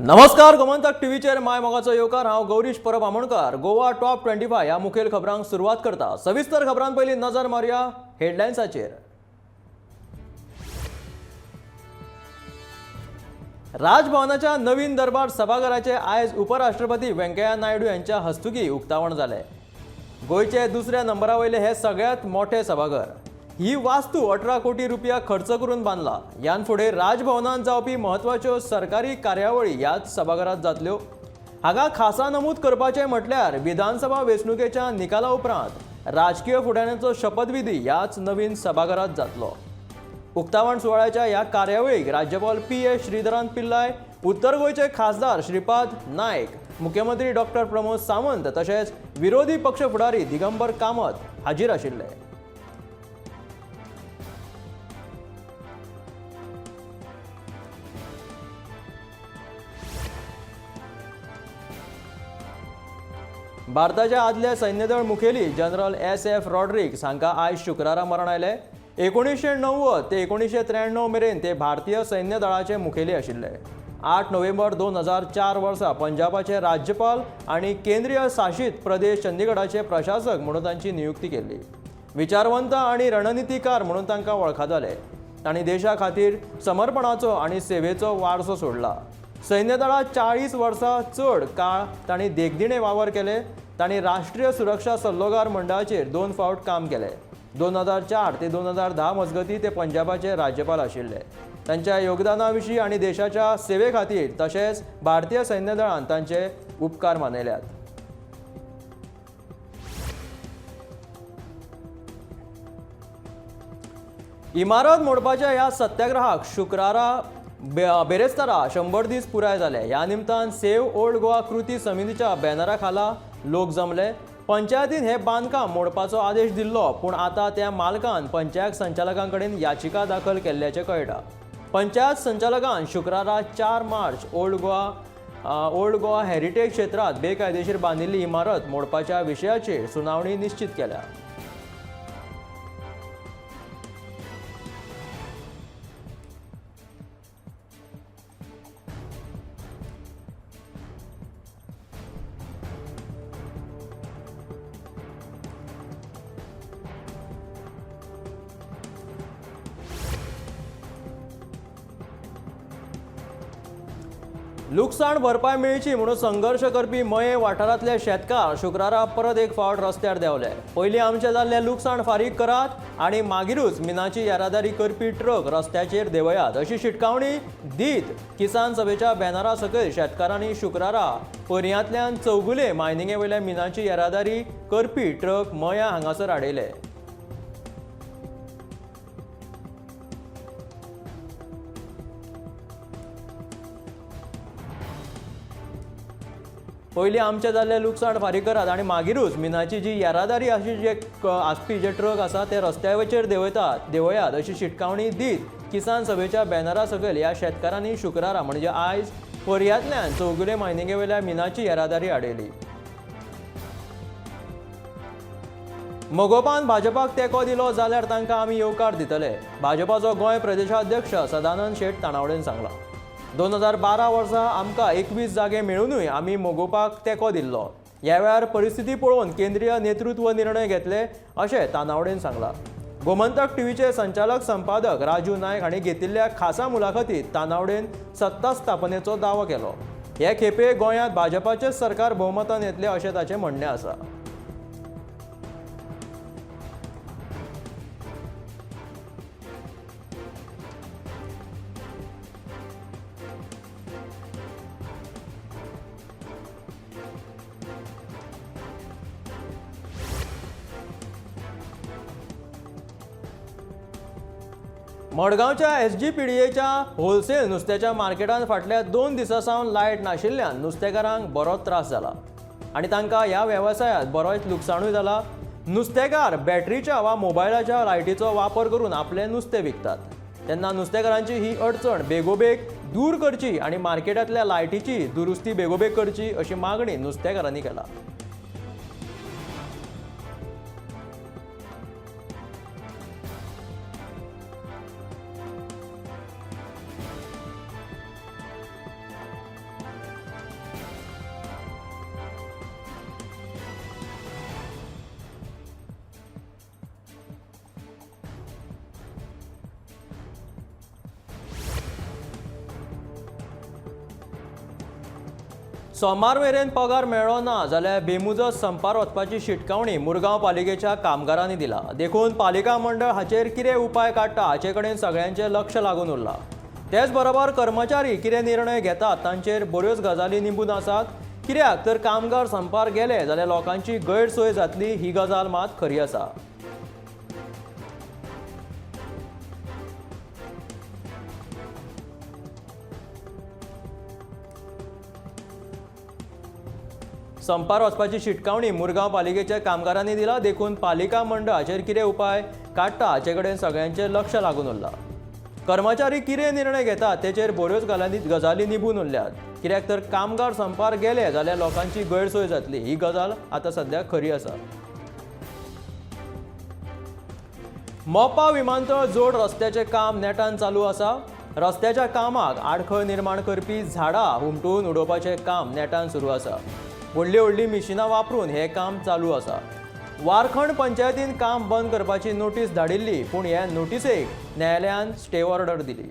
नमस्कार गोमंतक टीव्हीचेर माय मोगाचो येवकार हांव गौरीश परब आमोणकार। गोवा टॉप 25 ह्या मुखेल खबरांक सुरवात करता। सविस्तर खबरां पयलीं नजर मारया हेडलायन्साचेर। राजभवनाच्या नवीन दरबार सभाघराचे आयज उपराष्ट्रपती व्यंकय्या नायडू यांच्या हस्तुकी उक्तावण जाले। गोयचे दुसऱ्या नंबरावयले हे सगळ्यात मोठे सभाघर। ही वास्तू 18 कोटी रुपया खर्च करून बांदला। यान फुडें राजभवनांत जावपी महत्वाच्यो सरकारी कार्यावळी ह्याच सभाघरांत जातल्यो। हांगा खासा नमूद करपाचें म्हटल्यार विधानसभा वेंचणुकेच्या निकाला उपरांत राजकीय फुडाऱ्यांचो शपथविधी ह्याच नवीन सभाघरांत जातलो। उक्तावण सुवाळ्याच्या ह्या कार्यावळीक राज्यपाल पी.एस. श्रीधरन पिल्लाय, उत्तर गोंयचे खासदार श्रीपाद नायक, मुख्यमंत्री डॉक्टर प्रमोद सावंत तशेंच विरोधी पक्ष फुडारी दिगंबर कामत हाजीर आशिल्ले। भारताच्या आदले सैन्यदळ मुखेली जनरल एस.एफ. रॉड्रिग्स हांकां आयज शुक्रारा मरण आयलें। 1990 ते 1993 मेरेन ते भारतीय सैन्य दळाचे मुखेली आशिल्ले। 8 नोव्हेंबर 2004 वर्सा पंजाबाचे राज्यपाल आनी केंद्रीय शासीत प्रदेश चंदीगडाचे प्रशासक म्हणून तांची नियुक्ती केल्ली। विचारवंत आनी रणनितीकार म्हणून तांकां वळखा जाले। तांणी देशा खातीर समर्पणाचो आनी सेवेचो वारसो सोडला। सैन्य दळात 40 वर्सां चड काळ तांणी देखदिणें वावर केले। तांणी राष्ट्रीय सुरक्षा सल्लोगार मंडळाचेर 2 फावट काम केलें। 2004 ते 2010 मजगती ते पंजाबाचे राज्यपाल आशिल्ले। तांच्या योगदाना विशीं आनी देशाच्या सेवे खातीर तशेंच भारतीय सैन्य दळान तांचे उपकार मानयल्यात। इमारत मोडपाच्या ह्या सत्याग्रहाक शुक्रारा बेरेस्तारा 100 दीस पुराय जाले। ह्या निमतान सेव्ह ओल्ड गोवा कृती समितीच्या बॅनरा खाला लोक जमले। पंचायतीन हे बांदकाम मोडपाचो आदेश दिल्लो, पूण आतां त्या मालकान पंचायत संचालकां कडेन याचिका दाखल केल्ल्याचें कळटा। पंचायत संचालकान शुक्रारा 4 मार्च ओल्ड गोवा हेरिटेज क्षेत्रांत बेकायदेशीर बांदिल्ली इमारत मोडपाच्या विशयाचेर सुनावणी निश्चित केल्या। लुकसाण भरपाय मेळची म्हणून संघर्श करपी मये वाठारांतले शेतकार शुक्रारा परत एक फावट रस्त्यार देंवले। पयलीं आमचे जाल्ले लुकसाण फारीक करात आनी मागीरूच मिनाची येरादारी करपी ट्रक रस्त्याचेर देंवयात अशी शिटकावणी दीत किसान सभेच्या बॅनरा सकयल शेतकारांनी शुक्रारा पर्यांतल्यान चौगुले मायनिंगे वयल्या मिनाची येरादारी करपी ट्रक मया हांगासर आडयले। पयलीं आमचे जाल्ले लुकसाण फारीक करात आनी मागीरूच मिनाची जी येरादारी आसपी जे ट्रक आसा ते रस्त्याचेर देंवयात अशी शिटकावणी दीत किसान सभेच्या बॅनरा सकयल ह्या शेतकारांनी शुक्रारा म्हणजे आयज पर्यांतल्यान चौगुले मायनिंगे वयल्या मिनाची येरादारी आडयली। मोगोपान भाजपाक तेंको दिलो जाल्यार तांकां आमी येवकार दितले, भाजपाचो गोंय प्रदेशाध्यक्ष सदानंद शेट तानावडेन सांगला। 2012 वर्सा आमकां 21 जागे मेळूनय आमी मोगोपाक तेंको दिल्लो। ह्या वेळार परिस्थिती पळोवन केंद्रीय नेतृत्व निर्णय घेतले अशें तानावडेन सांगला। गोमंतक टीव्हीचे संचालक संपादक राजू नायक हांणी घेतिल्ल्या खासा मुलाखतीत तानावडेन सत्ता स्थापनेचो दावो केलो। हे खेपे गोंयांत भाजपाचेच सरकार भोवमतान येतले अशें ताचें म्हणणें आसा। मडगांवच्या एस.जी.पी.डी.एच्या होलसेल नुस्त्याच्या मार्केटांत फाटल्या 2 दिसां सावन लायट नाशिल्ल्यान नुस्तेकारांक बरोच त्रास जाला आनी तांकां ह्या वेवसायांत बरोच लुकसाणूय जाला। नुस्तेकार बॅटरीच्या वा मोबायलाच्या लायटीचो वापर करून आपलें नुस्तें विकतात, तेन्ना नुस्तेकारांची ही अडचण बेगोबेग दूर करची आनी मार्केटांतल्या लायटीची दुरुस्ती बेगोबेग करची अशी मागणी नुस्तेकारांनी केला। सोमार मेरेन पगार मेळ्ळो ना जाल्यार बेमुजत संपार वचपाची शिटकावणी मुरगांव पालिकेच्या कामगारांनी दिला. देखून पालिका मंडळ हाचेर कितें उपाय काडटा हाचे कडेन सगळ्यांचें लक्ष लागून उरलां. तेच बरोबर कर्मचारी कितें निर्णय घेतात तांचेर बऱ्योच गजाली निंबून आसात. कित्याक तर कामगार संपार गेले जाल्यार लोकांची गैरसोय जातली ही गजाल मात खरी आसा. संपार वचपाची शिटकावणी मुरगांव पालिकेच्या कामगारांनी दिला. देखून पालिका मंडळ हाचेर कितें उपाय काडटा हाचे कडेन सगळ्यांचें लक्ष लागून उरलां. कर्मचारी कितें निर्णय घेतात तेचेर बऱ्योच गजाली निबून उरल्यात. कित्याक तर कामगार संपार गेले जाल्यार लोकांची गैरसोय जातली ही गजाल आतां सध्या खरी आसा. मोपा विमानतळ जोड रस्त्याचें काम नेटान चालू आसा. रस्त्याच्या कामाक आडखळ निर्माण करपी झाडां हुमटून उडोवपाचें काम नेटान सुरू आसा. व्हडली व्हडली मिशिनां वापरून हें काम चालू आसा. वारखंड पंचायतीन काम बंद करपाची नोटीस धाडिल्ली पूण ह्या नोटीसेक न्यायालयान स्टे ऑर्डर दिली.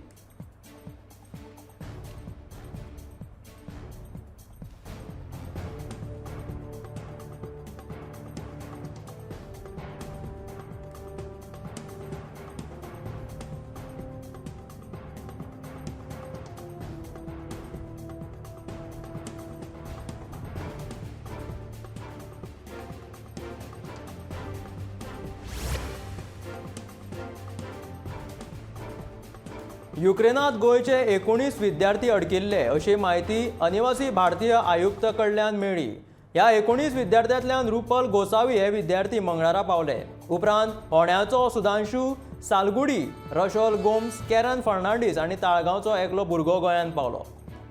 युक्रेनात गोंयचे 19 विद्यार्थी अडकिल्ले अशी माहिती अनिवासी भारतीय आयुक्त कडल्यान मेळ्ळी. ह्या 19 विद्यार्थ्यांतल्यान रुपल गोसावी हे विद्यार्थी मंगळारा पावले. उपरांत होण्याचो सुधांशू सालगुडी, रशोल गोम्स, कॅरन फर्नांडीस आनी ताळगांवचो एकलो भुरगो गोंयांत पावलो.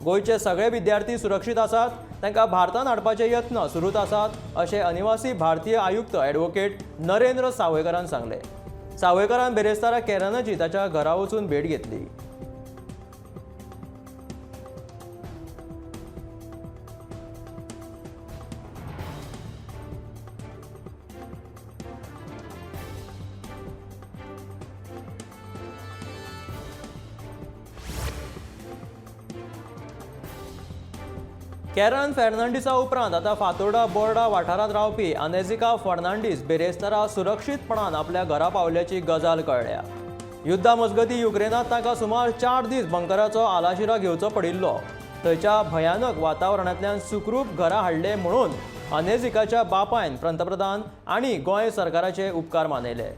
गोंयचे सगळे विद्यार्थी सुरक्षीत आसात. तांकां भारतांत हाडपाचे यत्न सुरूच आसात अशें अनिवासी भारतीय आयुक्त ॲडव्होकेट नरेंद्र सावयकरान सांगले. सावयकरान बेरेस्तारा कॅरनाची ताच्या घरा वचून भेट घेतली. कॅरन फर्नांडीसा उपरांत आतां फातोर्डा बोर्डा वाठारांत रावपी आनेजिका फर्नांडीस बेरेस्तारा सुरक्षीतपणान आपल्या घरा पावल्याची गजाल कळ्ळ्या. युद्धा मजगतीं युक्रेनांत तांकां सुमार 4 दीस बंकराचो आलाशिरो घेवचो पडिल्लो. थंयच्या भयानक वातावरणांतल्यान सुखरूप घरा हाडले म्हणून अनेजिकाच्या बापायन पंतप्रधान आनी गोंय सरकाराचे उपकार मानयले.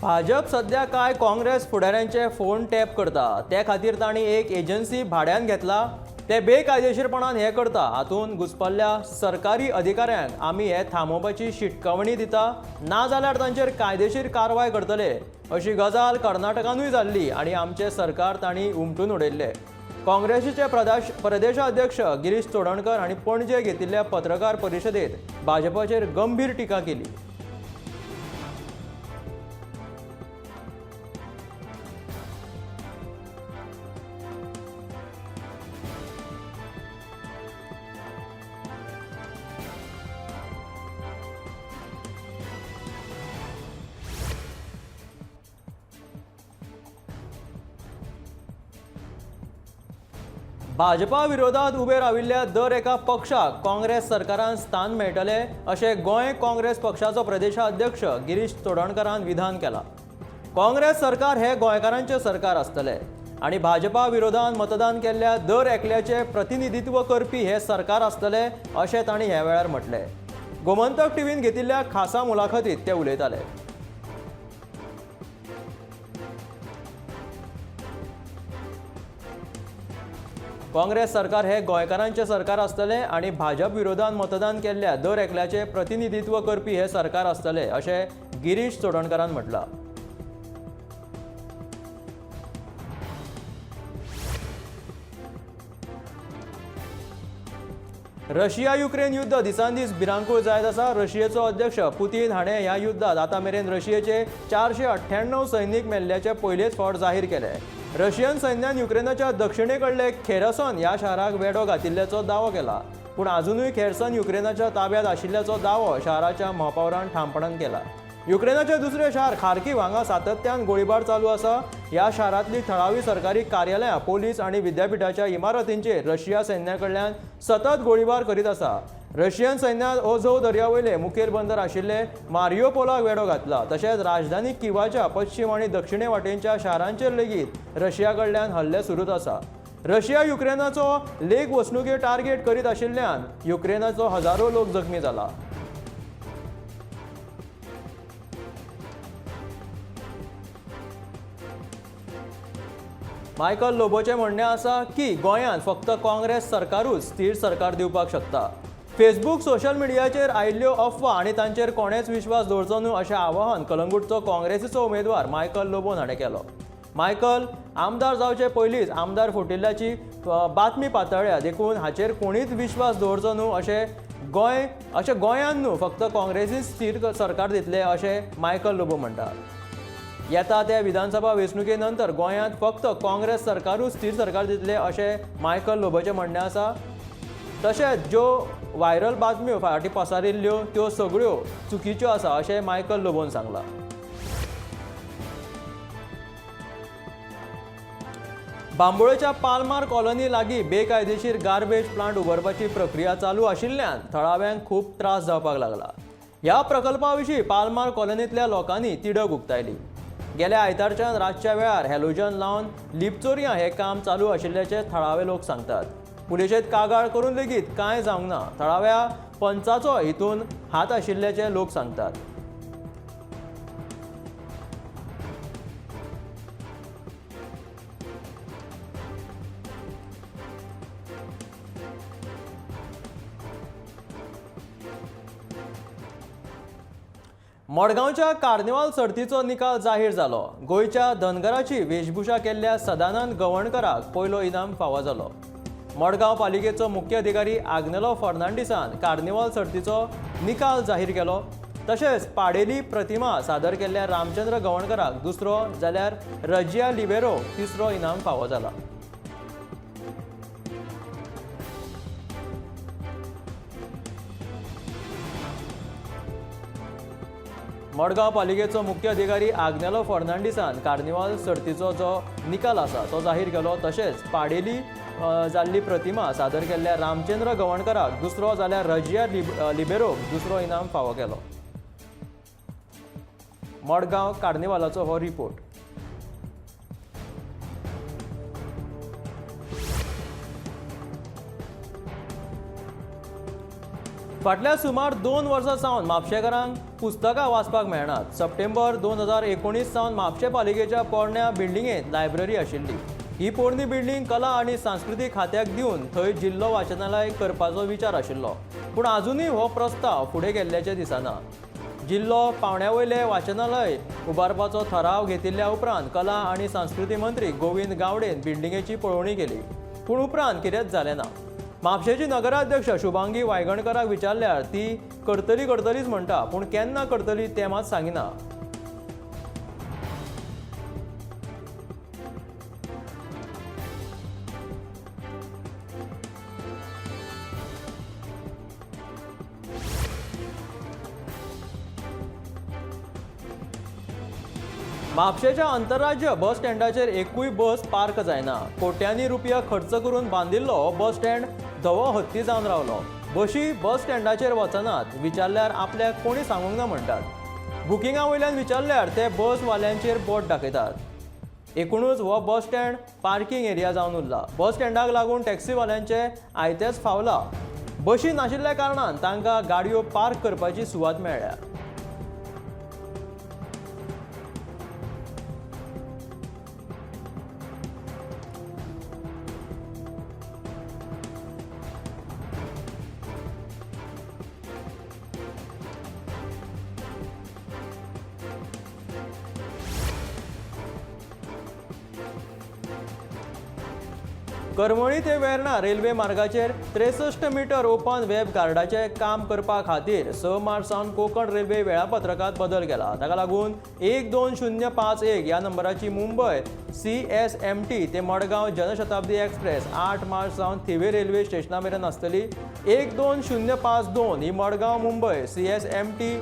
भाजप सध्या काय काँग्रेस फुडाऱ्यांचे फोन टॅप करता. ते खातीर तांणी एक एजन्सी भाड्यान घेतला. ते बेकायदेशीरपणान हें करता. हातूंत घुसपल्ल्या सरकारी अधिकाऱ्यांक आमी हें थांबोवपाची शिटकावणी दिता नाजाल्यार तांचेर कायदेशीर कारवाय करतले अशी गजाल कर्नाटकानूय जाल्ली आनी आमचे सरकार तांणी उमटून उडयल्ले. काँग्रेसीचे प्रदेशाध्यक्ष गिरीश चोडणकर हांणी पणजे घेतिल्ल्या पत्रकार परिशदेंत भाजपाचेर गंभीर टिका केली. भाजपा विरोधात उबे राविल्ल्या दर एका पक्षाक काँग्रेस सरकारान स्थान मेळटले अशें गोंय काँग्रेस पक्षाचो प्रदेशाध्यक्ष गिरीश चोडणकरान विधान केलां. काँग्रेस सरकार हे गोंयकारांचें सरकार आसतलें आनी भाजपा विरोधात मतदान केल्ल्या दर एकल्याचें प्रतिनिधित्व करपी हे सरकार आसतलें अशें तांणी ह्या वेळार म्हटलें. गोमंतक टीव्हीन घेतिल्ल्या खासा मुलाखतीत ते उलयताले. काँग्रेस सरकार हे गोंयकारांचें सरकार आसतलें आनी भाजप विरोधात मतदान केल्ल्या दर एकल्याचें प्रतिनिधित्व करपी हे सरकार आसतलें अशें गिरीश चोडणकरान म्हटलां. रशिया युक्रेन युद्ध दिसान दीस भिरांकूळ जायत आसा. रशियेचो अध्यक्ष पुतीन हाणें ह्या युद्धात आतां मेरेन रशियेचे 498 सैनीक मेल्ल्याचे पयलेच फावट जाहीर केले. रशियन सैन्यान युक्रेनाच्या दक्षिणेकडले खेरसन ह्या शाराक वेढो घातिल्ल्याचो दावो केला. पूण अजूनय खेरसन युक्रेनाच्या ताब्यांत आशिल्ल्याचो दावो शाराच्या महापौरान ठामपणान केला. युक्रेनाचे दुसरे शार खार्कीव हांगा सातत्यान गोळीबार चालू आसा. ह्या शारांतली थळावी सरकारी कार्यालयां, पोलीस आनी विद्यापीठाच्या इमारतींचेर रशिया सैन्या कडल्यान सतत गोळीबार करीत आसा. रशियन सैन्यान ओझोव दर्यावयले मुखेल बंदर आशिल्ले मारियोपोलाक वेढो घातला. तशेंच राजधानी किवाच्या पश्चिम आनी दक्षिणे वाटेनच्या शारांचेर लेगीत रशिया कडल्यान हल्ले सुरूच आसा. रशिया युक्रेनाचो लेक वसणुके टार्गेट करीत आशिल्ल्यान युक्रेनाचो हजारो लोक जखमी जाला. मायकल लोबोचें म्हणणें आसा की गोंयांत फक्त काँग्रेस सरकारूच स्थिर सरकार दिवपाक शकता. फेसबूक सोशल मिडियाचेर आयिल्ल्यो अफवा आनी तांचेर कोणेच विश्वास दवरचो न्हू अशें आवाहन कलंगूटचो काँग्रेसीचो उमेदवार मायकल लोबोन हाणें केलो. मायकल आमदार जावचे पयलींच आमदार फुटिल्ल्याची बातमी पातळ्ळ्या, देखून हाचेर कोणीच विश्वास दवरचो न्हू अशें गोंयांत न्हू फक्त काँग्रेसीच स्थिर सरकार दितले अशें मायकल लोबो म्हणटा. येता त्या विधानसभा वेंचणुके नंतर गोंयांत फक्त काँग्रेस सरकारूच स्थिर सरकार दितले अशें मायकल लोबोचें म्हणणें आसा. तशेंच ज्यो व्हायरल बातम्यो फाटीं पसारिल्ल्यो त्यो सगळ्यो चुकीच्यो आसा अशें मायकल लोबोन सांगलां. बांबोळेच्या पालमार कॉलनी लागीं बेकायदेशीर गार्बेज प्लांट उबारपाची प्रक्रिया चालू आशिल्ल्यान थळाव्यांक खूब त्रास जावपाक लागला. ह्या प्रकल्पा विशीं पालमार कॉलनींतल्या लोकांनी तिडक उक्तायली. गेल्या आयतारच्यान रातच्या वेळार हॅलोजन लावन लिपचोरयां हें काम चालू आशिल्ल्याचे थळावे लोक सांगतात. पुलिशेंत कागाळ करून लेगीत कांय जावंक ना. थळाव्या पंचाचो हितून हात आशिल्ल्याचे लोक सांगतात. मडगांवच्या कार्निवाल सर्तीचो निकाल जाहीर जालो. गोंयच्या धनगराची वेशभूषा केल्ल्या सदानंद गवणकराक पयलो इनाम फावो जालो. मडगांव पालिकेचो मुख्य अधिकारी आग्नेलो फर्नांडिसान कार्निवाल सर्तीचो निकाल जाहीर केलो. तशेंच पाडेली प्रतिमा सादर केल्ल्या रामचंद्र गवणकराक दुसरो जाल्यार रजिया लिबेरो तिसरो इनाम फावो जाला. मडगांव पालिकेचो मुख्य अधिकारी आग्नेलो फर्नांडिसान कार्निवाल सर्तीचो जो निकाल आसा तो जाहीर केलो. तशेंच पाडेली जाल्ली प्रतिमा सादर केल्ल्या रामचंद्र गवणकराक दुसरो जाल्यार रजिया लिबेरोक दुसरो इनाम फावो केलो. मडगांव कार्निवालाचो हो रिपोर्ट. फाटल्या सुमार 2 वर्सां सावन म्हापशेकारांक पुस्तकां वाचपाक मेळनात. सप्टेंबर 2019 सावन म्हापशे पालिकेच्या पोरण्या बिल्डिंगेंत लायब्ररी आशिल्ली. ही पोरणी बिल्डिंग कला आनी सांस्कृतीक खात्याक दिवन थंय जिल्लो वाचनालय करपाचो विचार आशिल्लो. पूण अजूनय हो प्रस्ताव फुडें गेल्ल्याचें दिसना. जिल्लो पावंड्यावयले वाचनालय उबारपाचो थाराव घेतिल्ल्या उपरांत कला आनी संस्कृती मंत्री गोविंद गावडेन बिल्डिंगेची पळोवणी केली. पूण उपरांत कितेंच जालें ना. म्हापशेची नगराध्यक्ष शुभांगी वायगणकराक विचारल्यार ती करतलीच म्हणटा, पूण केन्ना करतली तें मात सांगिना. म्हापशेच्या आंतरराज्य बस स्टँडाचेर एकूय बस पार्क जायना. कोट्यांनी रुपया खर्च करून बांदिल्लो हो बस स्टँड धवो हत्ती जावन रावलो. बशी बस स्टँडाचेर वचनात. विचारल्यार आपल्याक कोणी सांगूंक ना म्हणटात. बुकिंगा वयल्यान विचारल्यार ते बस वाल्यांचेर बोट दाखयतात. एकूणच हो बस स्टँड पार्किंग एरिया जावन उरला. बस स्टँडाक लागून टॅक्सीवाल्यांचे आयतेच फावला. बशी नाशिल्ल्या कारणान तांकां गाडयो पार्क करपाची सुवात मेळ्ळ्या. करमळी ते वेर्णा रेल्वे मार्गाचेर 63 मीटर ओपन वेब गार्डाचे काम करपा खातीर 6 मार्च सावन कोंकण रेल्वे वेळापत्रकात बदल केला. ताका लागून 12051 ह्या नंबराची मुंबय CSMT ते मडगांव जनशताब्दी एक्सप्रेस 8 मार्च सावन थिवे रेल्वे स्टेशना मेरेन आसतली. 12052 ही मडगांव मुंबय CSMT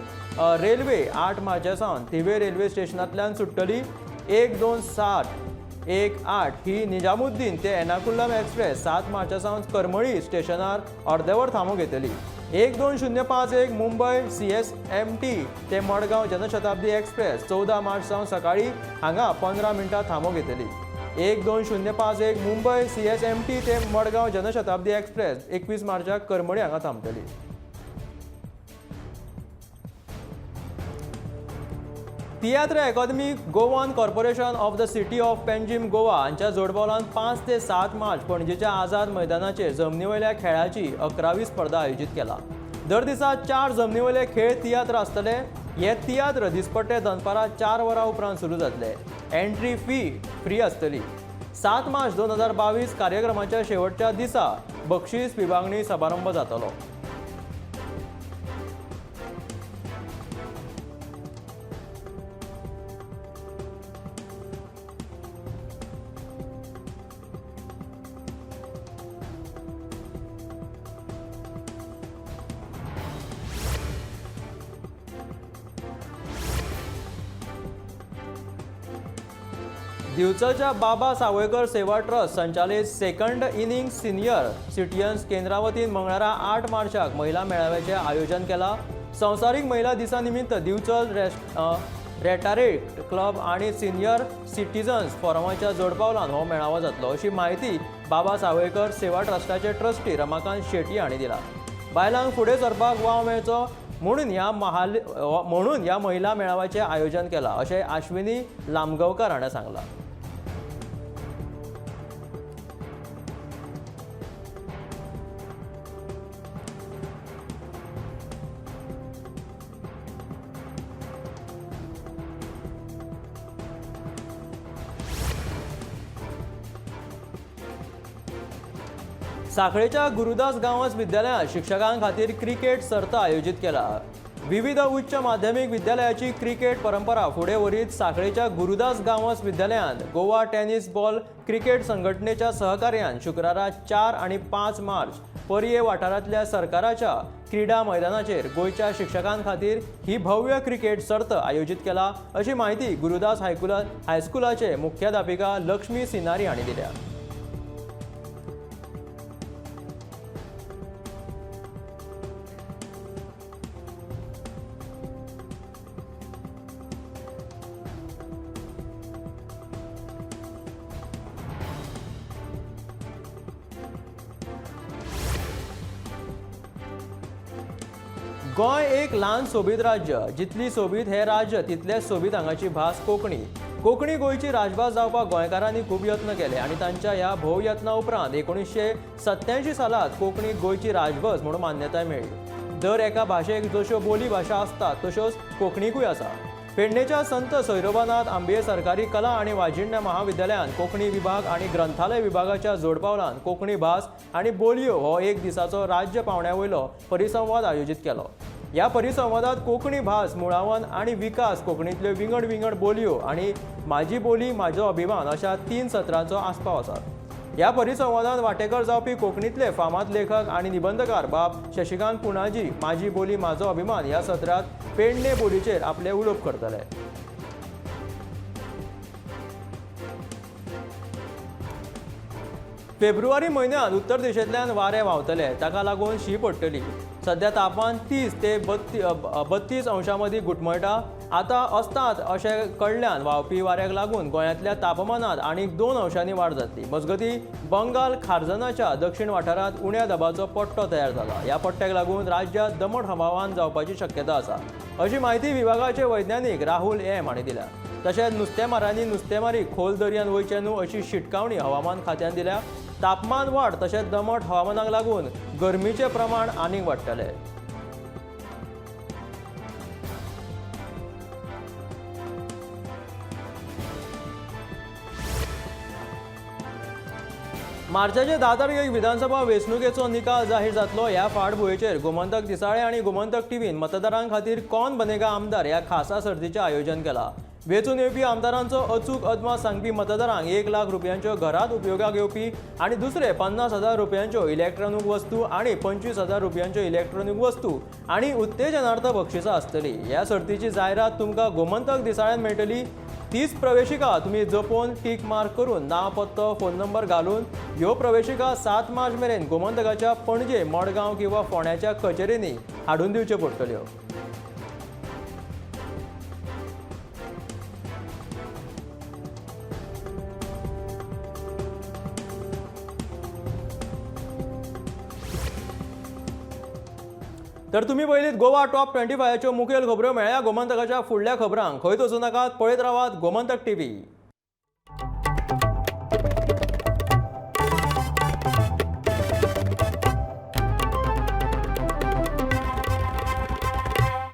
रेल्वे 8 मार्चा सावन थिवे रेल्वे स्टेशनांतल्यान सुट्टली. 12718 ही निजामुद्दीन ते एर्नाकुलम एक्सप्रेस 7 मार्चा सावन करमळी स्टेशनार अर्दे वर थांबो घेतली. 12051 मुंबय CSMT ते मडगांव जनशताब्दी एक्सप्रेस 14 मार्च सावन सकाळी हांगा 15 मिनटां थांबो घेतली. 12051 मुंबय CSMT ते मडगांव जनशताब्दी एक्सप्रेस 21 मार्चाक करमळी हांगा थांबतली. तियात्र अकादमी Goan corporation of the city of Panjim Goa हांच्या जोडपावलान 5 ते 7 मार्च पणजेच्या आझाद मैदानाचेर जमनीवयल्या खेळाची 11वी स्पर्धा आयोजीत केला. दर दिसा 4 जमनीवयले खेळ तियात्र आसतले. हे तियात्र दिसपट्टे दनपारां 4 वरां उपरांत सुरू जातले. एंट्री फी फ्री आसतली. 7 मार्च 2022 कार्यक्रमाच्या शेवटच्या दिसा बक्षीस विभागणी समारंभ जातलो. दिवचलच्या बाबा सावयकर सेवा ट्रस्ट संचालित सेकंड इनिंग सिनियर सिटिझन्स केंद्रा वतीन मंगळारा 8 मार्चाक महिला मेळाव्याचे आयोजन केला. संवसारीक महिला दिसा निमित्त दिवचल रेटारेट क्लब आणि सिनियर सिटिझन्स फोरमाच्या जोडपावलान हो मेळावो जातलो अशी माहिती बाबा सावयकर सेवा ट्रस्टाचे ट्रस्टी रमाकांत शेट्टी हांणी दिला. बायलांक फुडें सरपाक वाव मेळचो म्हणून ह्या महिला मेळाव्याचे आयोजन केला अशें अश्विनी लामगांवकार हाणें सांगलां. सांखळेच्या गुरुदास गांवस विद्यालयात शिक्षकां खातीर क्रिकेट सर्त आयोजीत केला. विविध उच्च माध्यमीक विद्यालयाची क्रिकेट परंपरा फुडें व्हरीत सांखळेच्या गुरुदास गांवस विद्यालयांत गोवा टेनिस बॉल क्रिकेट संघटनेच्या सहकार्यान शुक्रारा 4 आणि 5 मार्च पर्ये वाठारांतल्या सरकाराच्या क्रीडा मैदानाचेर गोंयच्या शिक्षकां खातीर ही भव्य क्रिकेट सर्त आयोजीत केला अशी माहिती गुरुदास हायस्कुलाचे मुख्याध्यापिका लक्ष्मी सिनारी हांणी दिल्या. गोंय एक ल्हान सोबीत राज्य. जितली सोबीत हे राज्य तितलेच सोबीत हांगाची भास कोंकणी. कोंकणी गोंयची राजभास जावपाक गोंयकारांनी खूब यत्न केले आणि तांच्या ह्या भोव यत्ना उपरांत 1987 सालांत कोंकणी गोंयची राजभास म्हणून मान्यताय मेळ्ळी. दर एका भाशेक जश्यो बोली भाशा आसतात तश्योच कोंकणीकूय आसा. पेडणेच्या संत सैरोबानाथ आंबे सरकारी कला आणि वाजिण्य महाविद्यालयान कोंकणी विभाग आणि ग्रंथालय विभागाच्या जोडपावलान कोंकणी भास आणि बोलयो हो एक दिसाचो राज्य पावंड्यावयलो परिसंवाद आयोजीत केलो. ह्या परिसंवादात कोंकणी भास मुळावन आणि विकास कोंकणींतल्यो विंगड विंगड बोलयो आणि म्हाजी बोली म्हाजो अभिमान अशा 3 सत्रांचो आस्पाव आसा. ह्या परिसंवादात वांटेकार जावपी कोंकणींतले फामाद लेखक आणि निबंधकार बाब शशिकांत पुणाजी म्हाजी बोली म्हाजो अभिमान ह्या सत्रांत पेडणे बोलीचेर आपले उलोवप करतले. फेब्रुवारी म्हयन्यांत उत्तर दिशेंतल्यान वारें व्हांवतले ताका लागून शी पडटली. सध्या तापमान 30 ते 32 अंशां मदीं घुटमळटा. आतां अस्तांत अशें कडल्यान व्हांवपी वाऱ्याक लागून गोंयांतल्या तापमानात आनीक 2 अंशांनी वाड जातली. मजगतीं बंगाल खारजनाच्या दक्षिण वाठारांत उण्या दबाचो पट्टो तयार जाला. ह्या पट्ट्याक लागून राज्यांत दमट हवामान जावपाची शक्यता आसा अशी माहिती विभागाचे वैज्ञानीक राहुल एम हांणी दिल्या. तशेंच नुस्तेमारांनी नुस्तेमारी खोल दर्यान वयचे न्हू अशी शिटकावणी हवामान खात्यान दिल्या. तापमान वाड तशेंच दमट हवामानाक लागून गरमीचें प्रमाण आनीक वाडटलें. मार्चाचे 10 तारखेक विधानसभा वेंचणुकेचो निकाल जाहीर जातलो. ह्या फाटभुंयेचेर गोमंतक दिसाळें आनी गोमंतक टीव्हीन मतदारां खातीर कौन बनेगा आमदार ह्या खासा सर्तीचें आयोजन केलां. वेंचून येवपी आमदारांचो अचूक अदमास सांगपी मतदारांक 1 लाख रुपयांच्यो घरांत उपयोगाक येवपी आनी दुसरे 50,000 रुपयांच्यो इलेक्ट्रॉनिक वस्तू आनी 25,000 रुपयांच्यो इलेक्ट्रॉनिक वस्तू आनी उत्तेजनार्थ बक्षिसां आसतलीं. ह्या सर्तीची जायरात तुमकां गोमंतक दिसाळ्यान मेळटली. 30 प्रवेशिका तुम्ही जपोवन टीक मार्क करून नांव पत्तो फोन नंबर घालून ह्यो प्रवेशिका 7 मार्च मेरेन गोमंतकाच्या पणजे मडगांव किंवा फोंड्याच्या कचेरींनी हाडून दिवच्यो पडटल्यो. तर तुम्ही पयलीत गोवा टॉप 25च्यो मुखेल खबरो मेळ्ळ्या गोमंतकाच्या फुडल्या खबरांक खंयच वचूं नाकात. पळयत रावात गोमंतक टीव्ही.